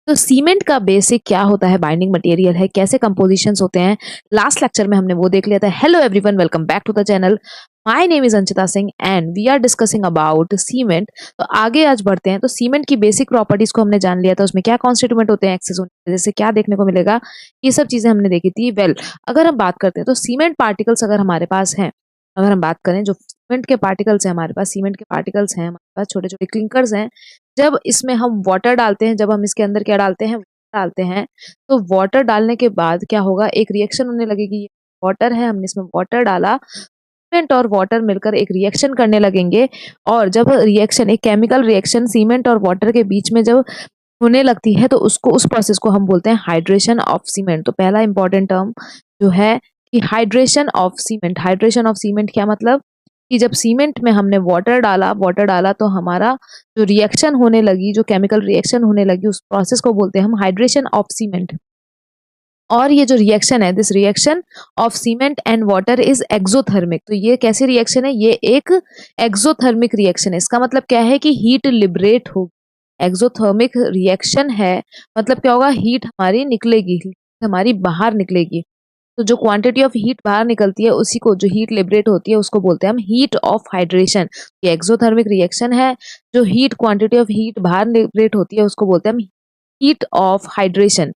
तो सीमेंट का बेसिक क्या होता है, बाइंडिंग मटेरियल है, कैसे कंपोजिशंस होते हैं, लास्ट लेक्चर में हमने वो देख लिया था। Hello everyone, welcome back to the channel. My name is Anchita Singh and we are discussing about cement. तो आगे आज बढ़ते हैं। तो सीमेंट की बेसिक प्रॉपर्टीज को हमने जान लिया था, उसमें क्या कॉन्स्टिट्यूएंट होते हैं, एक्सेस होने की वजह से क्या देखने को मिलेगा, ये सब चीजें हमने देखी थी। अगर हम बात करते हैं तो सीमेंट पार्टिकल्स अगर हमारे पास हैं, अगर हम बात करें जो सीमेंट के पार्टिकल्स हैं हमारे पास, सीमेंट के पार्टिकल्स हैं हमारे पास, छोटे छोटे क्लिंकर्स हैं। जब इसमें हम वाटर डालते हैं, जब हम इसके अंदर क्या डालते हैं, डालते हैं, तो वाटर डालने के बाद क्या होगा, एक रिएक्शन होने लगेगी। ये वाटर है, हमने इसमें वाटर डाला, सीमेंट और वाटर मिलकर एक रिएक्शन करने लगेंगे। और जब रिएक्शन, एक केमिकल रिएक्शन सीमेंट और वाटर के बीच में जब होने लगती है, तो उसको, उस प्रोसेस को हम बोलते हैं हाइड्रेशन ऑफ सीमेंट। तो पहला इंपॉर्टेंट टर्म जो है कि hydration of cement. Hydration of cement क्या मतलब कि जब सीमेंट में हमने वाटर डाला तो हमारा जो रिएक्शन होने लगी, जो केमिकल रिएक्शन होने लगी, उस प्रोसेस को बोलते हैं हम हाइड्रेशन ऑफ सीमेंट। और ये जो रिएक्शन है, this reaction of cement and water is exothermic. तो ये कैसी रिएक्शन है, ये एक एक्सोथर्मिक रिएक्शन है। इसका मतलब क्या है कि हीट लिबरेट होगी। एक्सोथर्मिक रिएक्शन है मतलब क्या होगा, हीट हमारी निकलेगी, हमारी बाहर निकलेगी। तो जो क्वांटिटी ऑफ हीट बाहर निकलती है, उसी को, जो हीट लिबरेट होती है, उसको बोलते हैं हम हीट ऑफ हाइड्रेशन। ये एक्सोथर्मिक रिएक्शन है। जो हीट, क्वांटिटी ऑफ हीट बाहर लिबरेट होती है, उसको बोलते हैं हम हीट ऑफ हाइड्रेशन।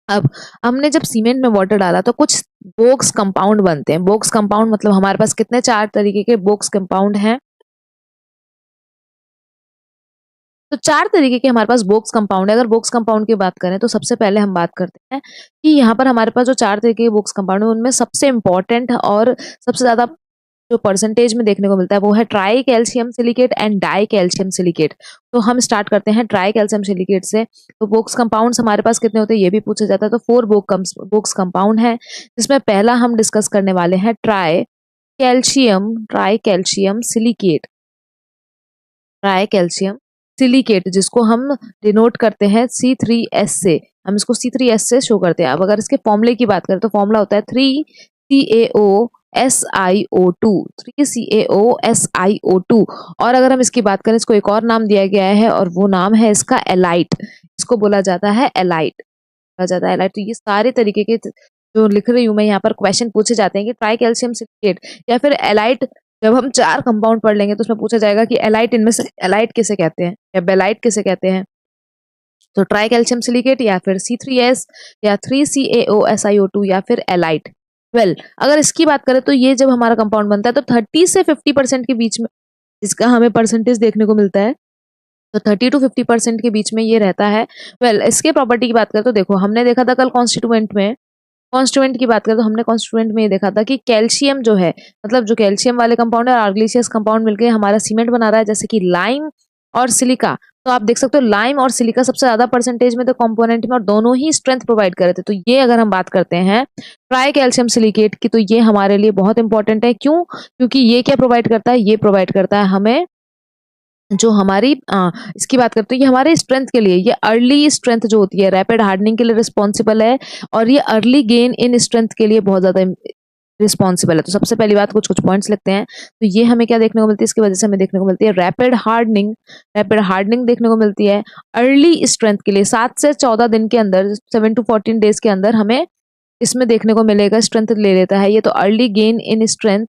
अब हमने जब सीमेंट में वाटर डाला तो कुछ बोक्स कंपाउंड बनते हैं। बोक्स कंपाउंड मतलब हमारे पास कितने, 4 तरीके के बोक्स कंपाउंड हैं। तो 4 तरीके के हमारे पास बोक्स कंपाउंड है। अगर बोक्स कंपाउंड की बात करें तो सबसे पहले हम बात करते हैं कि यहाँ पर हमारे पास जो 4 तरीके के बोक्स कंपाउंड है, उनमें सबसे इंपॉर्टेंट और सबसे ज्यादा जो परसेंटेज में देखने को मिलता है, वो है try calcium silicate and die calcium silicate. तो हम स्टार्ट करते हैं ट्राई कैल्शियम सिलिकेट से। तो बोक्स कंपाउंड्स हमारे पास कितने होते हैं, ये भी पूछा जाता है। तो 4 बोक्स कंपाउंड है, जिसमें पहला हम डिस्कस करने वाले हैं try calcium silicate. Try calcium silicate, जिसको हम डिनोट करते हैं C3S से। हम इसको C3S से शो करते हैं। अब अगर इसके फॉर्मूले की बात करें तो फॉर्मूला होता है 3CaOSiO2। 3CaOSiO2। और अगर हम इसकी बात करें, इसको एक और नाम दिया गया है और वो नाम है इसका एलाइट। इसको बोला जाता है एलाइट, बोला जाता है एलाइट। तो ये सारे तरीके के जो लिख रही हूँ मैं यहाँ पर, क्वेश्चन पूछे जाते हैं कि ट्राई कैल्शियम सिलिकेट या फिर एलाइट। जब हम 4 कंपाउंड पढ़ लेंगे तो उसमें पूछा जाएगा कि एलाइट, इनमें से एलाइट किसे कहते हैं या बेलाइट किसे कहते हैं। तो ट्राई कैल्शियम सिलिकेट या फिर C3S या 3CaOSiO2 या फिर एलाइट। अगर इसकी बात करें तो ये जब हमारा कंपाउंड बनता है तो 30 से 50% के बीच में इसका हमें परसेंटेज देखने को मिलता है। तो 30 to 50% के बीच में ये रहता है। इसके प्रॉपर्टी की बात करें तो देखो, हमने देखा था कल कॉन्स्टिट्यूएंट में, कॉन्स्टिट्यूएंट की बात करें तो हमने कॉन्स्टिट्यूएंट में ये देखा था कि कैल्शियम जो है, मतलब जो कैल्शियम वाले कंपाउंड है और आर्गिलिशियस कंपाउंड मिलकर हमारा सीमेंट बना रहा है, जैसे कि लाइम और सिलिका। तो आप देख सकते हो लाइम और सिलिका सबसे ज्यादा परसेंटेज में थे कंपोनेंट में, और दोनों ही स्ट्रेंथ प्रोवाइड कर रहे थे। तो ये अगर हम बात करते हैं ट्राई कैल्शियम सिलिकेट की, तो ये हमारे लिए बहुत इंपॉर्टेंट है। क्यों? क्योंकि ये क्या प्रोवाइड करता है, ये प्रोवाइड करता है हमें जो हमारी इसकी बात करते हैं, ये हमारे स्ट्रेंथ के लिए, ये अर्ली स्ट्रेंथ जो होती है, रैपिड हार्डनिंग के लिए रिस्पॉन्सिबल है। और ये अर्ली गेन इन स्ट्रेंथ के लिए बहुत ज्यादा रिस्पॉन्सिबल है। तो सबसे पहली बात, कुछ कुछ पॉइंट्स लिखते हैं। तो ये हमें क्या देखने को मिलती है, इसकी वजह से हमें देखने को मिलती है रैपिड हार्डनिंग। रैपिड हार्डनिंग देखने को मिलती है अर्ली स्ट्रेंथ के लिए। 7 से 14 दिन के अंदर, 7 to 14 डेज के अंदर हमें इसमें देखने को मिलेगा, स्ट्रेंथ ले लेता है ये। तो अर्ली गेन इन स्ट्रेंथ,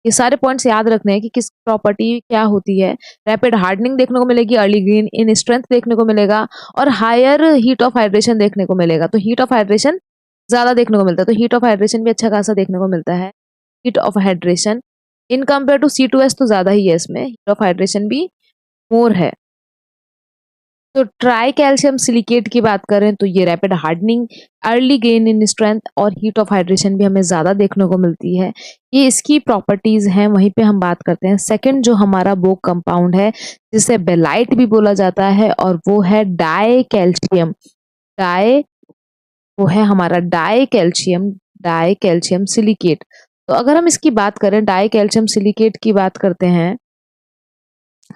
ये सारे पॉइंट्स याद रखने हैं कि किस प्रॉपर्टी क्या होती है। रैपिड हार्डनिंग देखने को मिलेगी, अर्ली गेन इन स्ट्रेंथ देखने को मिलेगा, और हायर हीट ऑफ हाइड्रेशन देखने को मिलेगा। तो हीट ऑफ हाइड्रेशन ज्यादा देखने को मिलता है। तो हीट ऑफ हाइड्रेशन भी अच्छा खासा देखने को मिलता है। Heat of hydration in compare to C2S तो ज्यादा ही है, इसमें हीट ऑफ हाइड्रेशन भी मोर है। तो ट्राई कैल्शियम सिलिकेट की बात करें तो ये rapid hardening, early gain in strength और हीट ऑफ हाइड्रेशन भी हमें ज्यादा देखने को मिलती है। ये इसकी प्रॉपर्टीज हैं। वहीं पे हम बात करते हैं सेकंड जो हमारा बोक कंपाउंड है, जिसे बेलाइट भी बोला जाता है, और वो है डाई कैल्शियम। डाई, वो है हमारा डाई कैल्शियम सिलिकेट। तो अगर हम इसकी बात करें, डाई कैल्शियम सिलिकेट की बात करते हैं,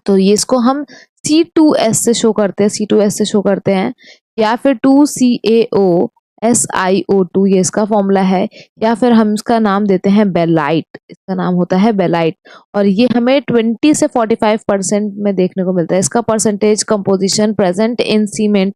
तो ये इसको हम C2S से शो करते हैं, C2S से शो करते हैं, या फिर 2CaOSiO2, ये इसका फॉर्मूला है। या फिर हम इसका नाम देते हैं बेलाइट, इसका नाम होता है बेलाइट। और ये हमें 20 से 45% में देखने को मिलता है। इसका percentage composition present in cement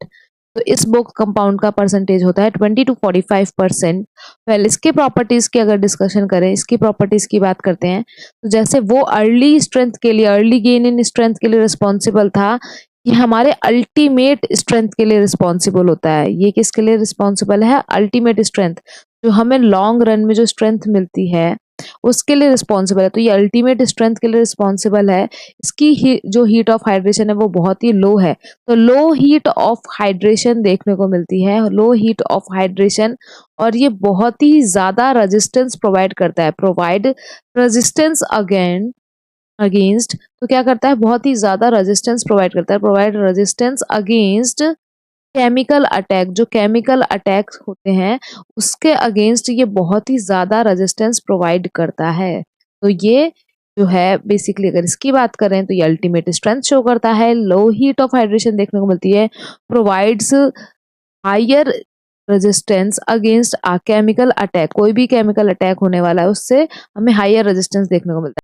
तो इस बोक्स कंपाउंड का परसेंटेज होता है 20 to 45%। वेल इसके प्रॉपर्टीज की अगर डिस्कशन करें, इसकी प्रॉपर्टीज की बात करते हैं, तो जैसे वो अर्ली स्ट्रेंथ के लिए, अर्ली गेन इन स्ट्रेंथ के लिए रिस्पॉन्सिबल था, ये हमारे अल्टीमेट स्ट्रेंथ के लिए रिस्पॉन्सिबल होता है। ये किसके लिए रिस्पॉन्सिबल है? अल्टीमेट स्ट्रेंथ, जो हमें लॉन्ग रन में जो स्ट्रेंथ मिलती है उसके लिए रिस्पॉन्सिबल है। तो ये अल्टीमेट स्ट्रेंथ के लिए रिस्पॉन्सिबल है। इसकी जो हीट ऑफ हाइड्रेशन है वो बहुत ही लो है। तो लो हीट ऑफ हाइड्रेशन देखने को मिलती है, लो हीट ऑफ हाइड्रेशन, और ये बहुत ही ज्यादा रेजिस्टेंस प्रोवाइड करता है, प्रोवाइड रेजिस्टेंस अगेंस्ट। तो क्या करता है? बहुत ही ज्यादा रेजिस्टेंस प्रोवाइड करता है, provide resistance against chemical attack. जो केमिकल अटैक होते हैं उसके अगेंस्ट ये बहुत ही ज्यादा रेजिस्टेंस प्रोवाइड करता है। तो ये जो है बेसिकली अगर इसकी बात करें तो ये अल्टीमेट स्ट्रेंथ शो करता है, लो हीट ऑफ हाइड्रेशन देखने को मिलती है, provides higher resistance against chemical attack. कोई भी केमिकल अटैक होने वाला है उससे हमें हायर रेजिस्टेंस देखने को मिलता है।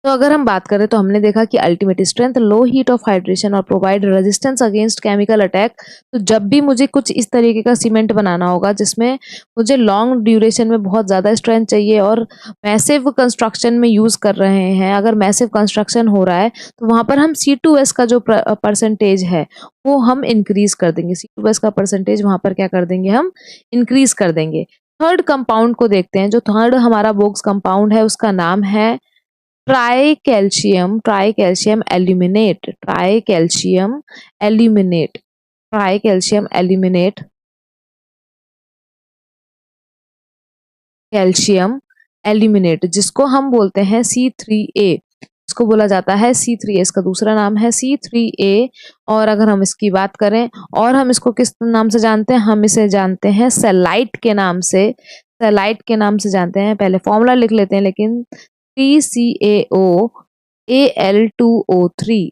तो अगर हम बात करें तो हमने देखा कि ultimate strength, low heat of hydration और provide resistance against chemical attack. तो जब भी मुझे कुछ इस तरीके का सीमेंट बनाना होगा जिसमें मुझे लॉन्ग ड्यूरेशन में बहुत ज़्यादा स्ट्रेंथ चाहिए और मैसिव कंस्ट्रक्शन में यूज़ कर रहे हैं, अगर मैसिव कंस्ट्रक्शन हो रहा है तो वहाँ पर हम C2S का जो परसेंटेज है वो हम इंक्रीज कर देंगे। C2S का परसेंटेज वहाँ पर क्या कर देंगे? हम इंक्रीज कर देंगे। थर्ड कंपाउंड को देखते हैं। जो थर्ड हमारा बोक्स कंपाउंड है उसका नाम है tricalcium aluminate. Tricalcium aluminate, tricalcium aluminate, calcium aluminate, जिसको हम बोलते हैं C3A। इसको बोला जाता है C3A, इसका दूसरा नाम है C3A। और अगर हम इसकी बात करें और हम इसको किस नाम से जानते हैं? हम इसे जानते हैं सेलाइट के नाम से, सेलाइट के नाम से जानते हैं। पहले फॉर्मूला लिख लेते हैं, लेकिन TCAO Al2O3,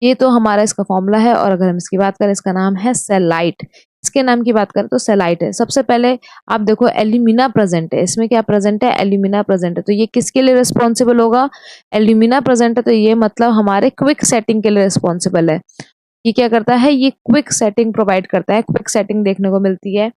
ये तो हमारा इसका फॉर्मूला है। और अगर हम इसकी बात करें, इसका नाम है सेलाइट। इसके नाम की बात करें तो सेलाइट है। सबसे पहले आप देखो एल्यूमिना प्रेजेंट है, इसमें क्या प्रेजेंट है? एल्यूमिना प्रेजेंट है। तो ये किसके लिए रिस्पॉन्सिबल होगा? एल्यूमिना प्रेजेंट है तो ये मतलब हमारे क्विक सेटिंग के लिए रिस्पॉन्सिबल है। ये क्या करता है? ये क्विक सेटिंग प्रोवाइड करता है, क्विक सेटिंग देखने को मिलती है।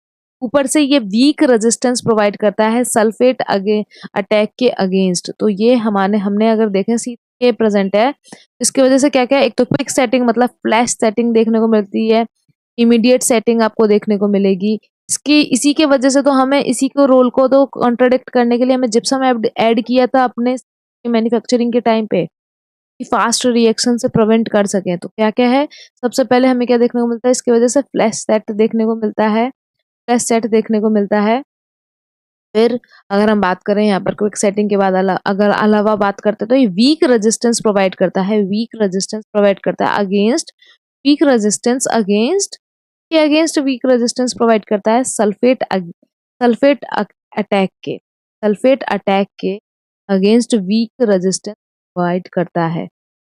ऊपर से ये वीक रेजिस्टेंस प्रोवाइड करता है सल्फेट अटैक के अगेंस्ट। तो ये हमने अगर देखें सी के प्रेजेंट है, इसकी वजह से क्या क्या, एक तो क्विक सेटिंग मतलब फ्लैश सेटिंग देखने को मिलती है, इमीडिएट सेटिंग आपको देखने को मिलेगी। इसी के वजह से तो हमें इसी को रोल को तो कॉन्ट्राडिक्ट करने के लिए हमें जिप्सम ऐड किया था अपने मैन्युफैक्चरिंग के टाइम पे, कि फास्ट रिएक्शन से प्रिवेंट कर सकें। तो क्या क्या है? सबसे पहले हमें क्या देखने को मिलता है? इसकी वजह से फ्लैश सेट देखने को मिलता है, फ्लैश सेट देखने को मिलता है। फिर अगर हम बात करें यहाँ पर क्विक सेटिंग के बाद अगर अलावा बात करते हैं तो ये वीक रेजिस्टेंस प्रोवाइड करता है, वीक रेजिस्टेंस प्रोवाइड करता है अगेंस्ट, वीक रेजिस्टेंस अगेंस्ट, के अगेंस्ट वीक रेजिस्टेंस प्रोवाइड करता है सल्फेट अटैक के, सल्फेट अटैक के अगेंस्ट वीक रेजिस्टेंस प्रोवाइड करता है।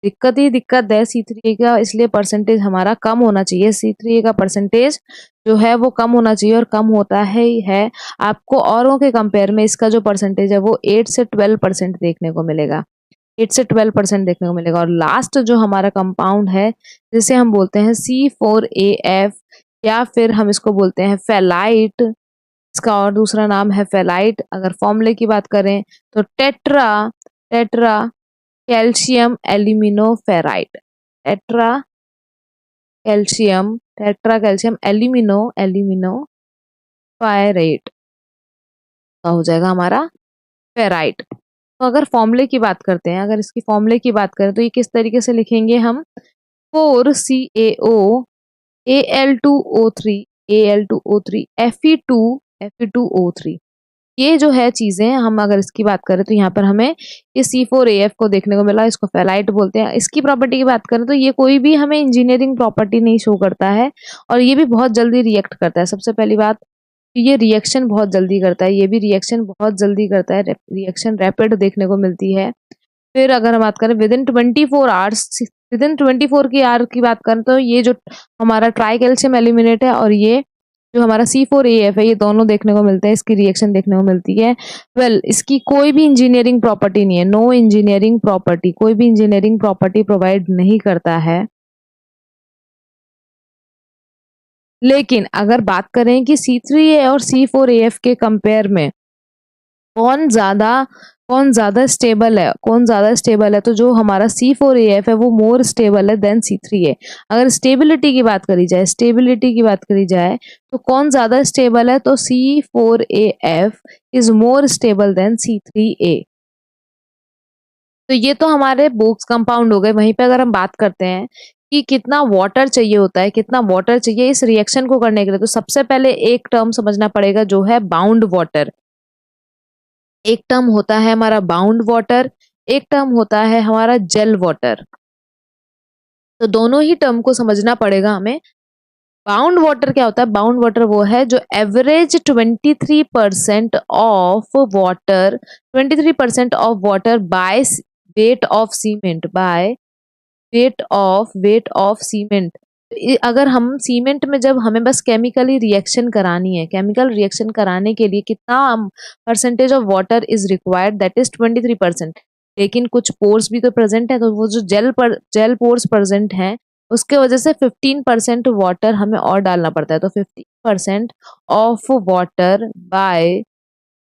दिक्कत ही दिक्कत है C3A का, इसलिए परसेंटेज हमारा कम होना चाहिए। C3A का परसेंटेज जो है वो कम होना चाहिए और कम होता है ही है। आपको औरों के कंपेयर में इसका जो परसेंटेज है वो 8 से 12% देखने को मिलेगा, 8 से 12% देखने को मिलेगा। और लास्ट जो हमारा कंपाउंड है जिसे हम बोलते हैं C4AF, या फिर हम इसको बोलते हैं फेलाइट, इसका और दूसरा नाम है फेलाइट। अगर फॉर्मूले की बात करें तो tetra tetra calcium aluminoferrite, tetra calcium aluminoferrite का हो जाएगा हमारा फेराइट। तो अगर फॉर्मूले की बात करते हैं, अगर इसकी फॉर्मूले की बात करें तो ये किस तरीके से लिखेंगे हम? 4CaO Al2O3 Fe2O3। ये जो है चीजें, हम अगर इसकी बात करें तो यहाँ पर हमें ये C4AF को देखने को मिला, इसको फेलाइट बोलते हैं। इसकी प्रॉपर्टी की बात करें तो ये कोई भी हमें इंजीनियरिंग प्रॉपर्टी नहीं शो करता है और ये भी बहुत जल्दी रिएक्ट करता है। सबसे पहली बात, ये रिएक्शन बहुत जल्दी करता है, ये भी रिएक्शन बहुत जल्दी करता है, रिएक्शन रैपिड देखने को मिलती है। फिर अगर हम बात करें विदिन 24 आवर्स, विदिन 24 की आवर की बात करें तो ये जो हमारा ट्राई कैल्शियम एल्यूमिनेट है और ये जो हमारा C4AF है, ये दोनों देखने को मिलते हैं, इसकी रिएक्शन देखने को मिलती है। इसकी कोई भी इंजीनियरिंग प्रॉपर्टी नहीं है, नो इंजीनियरिंग प्रॉपर्टी, कोई भी इंजीनियरिंग प्रॉपर्टी प्रोवाइड नहीं करता है। लेकिन अगर बात करें कि C3A और C4AF के कंपेयर में कौन ज़्यादा कौन ज़्यादा स्टेबल है, तो जो हमारा C4AF है वो मोर स्टेबल है देन C3A। अगर स्टेबिलिटी की बात करी जाए तो कौन ज़्यादा स्टेबल है, तो C4AF is more stable then C3A। तो ये तो हमारे बोक्स कंपाउंड हो गए। वहीं पे अगर हम बात करते हैं कि कितना वाटर चाहिए होता है, कितना वाटर चाहिए इस रिएक्शन को करने के लिए, तो सबसे पहले एक टर्म समझना पड़ेगा जो है बाउंड वाटर। एक टर्म होता है हमारा बाउंड वाटर, एक टर्म होता है हमारा जेल वाटर। तो दोनों ही टर्म को समझना पड़ेगा हमें। बाउंड वाटर क्या होता है? बाउंड वाटर वो है जो average 23% of water 23% of water by weight of cement by weight of cement. अगर हम सीमेंट में जब हमें बस केमिकली रिएक्शन करानी है, केमिकल रिएक्शन कराने के लिए कितना percentage of water is required, that is 23%। लेकिन कुछ पोर्स भी तो प्रेजेंट है, तो वो जो जेल पोर्स प्रेजेंट हैं उसके वजह से 15% वाटर हमें और डालना पड़ता है। तो 15% of water bye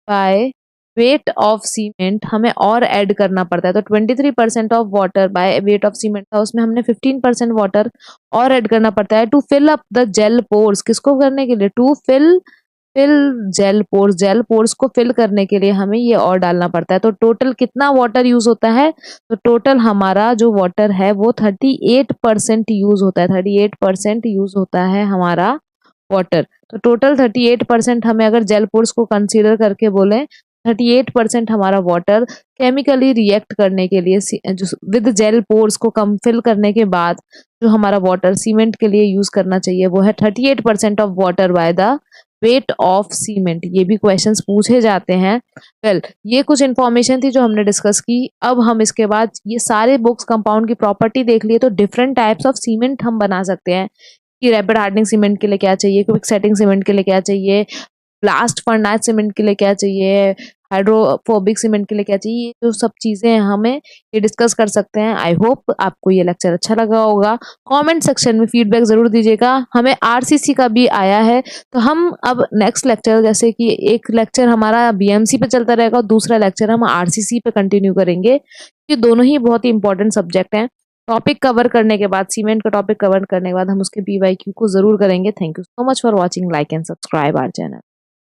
by weight of cement हमें और ऐड करना पड़ता है। तो 23% of water by weight of cement था, उसमें हमने 15% वाटर और ऐड करना पड़ता है to fill up the gel pores. किसको करने के लिए? To fill fill gel pores को फिल करने के लिए हमें ये और डालना पड़ता है। तो टोटल कितना वाटर यूज होता है? तो टोटल हमारा जो वाटर है वो 38% यूज होता है। 38% यूज होता है हमारा वाटर। तो टोटल 38% हमें अगर जेल पोर्स को कंसीडर करके बोले, 38% हमारा वाटर केमिकली रिएक्ट करने के लिए जो विद जेल पोर्स को कम फिल करने के बाद जो हमारा वाटर सीमेंट के लिए यूज करना चाहिए वो है 38% of water by the weight of cement. ये भी क्वेश्चंस पूछे जाते हैं। ये कुछ इन्फॉर्मेशन थी जो हमने डिस्कस की। अब हम इसके बाद ये सारे बुक्स कंपाउंड की प्रॉपर्टी देख लिए, तो डिफरेंट टाइप्स ऑफ सीमेंट हम बना सकते हैं कि रैपिड हार्डनिंग सीमेंट के लिए क्या चाहिए, क्विक सेटिंग सीमेंट के लिए क्या चाहिए, ब्लास्ट फर्नाइज सीमेंट के लिए क्या चाहिए, हाइड्रोफोबिक सीमेंट के लिए क्या चाहिए। ये जो सब चीजें हमें ये डिस्कस कर सकते हैं। आई होप आपको ये लेक्चर अच्छा लगा होगा। कमेंट सेक्शन में फीडबैक जरूर दीजिएगा। हमें आरसीसी का भी आया है, तो हम अब नेक्स्ट लेक्चर, जैसे कि एक लेक्चर हमारा बीएमसी पे चलता रहेगा और दूसरा लेक्चर हम आरसीसी पे कंटिन्यू करेंगे, ये दोनों ही बहुत ही इंपॉर्टेंट सब्जेक्ट हैं। टॉपिक कवर करने के बाद, सीमेंट का टॉपिक कवर करने के बाद हम उसके पीवाईक्यू को जरूर करेंगे। Thank you so much for watching. Like and subscribe our channel.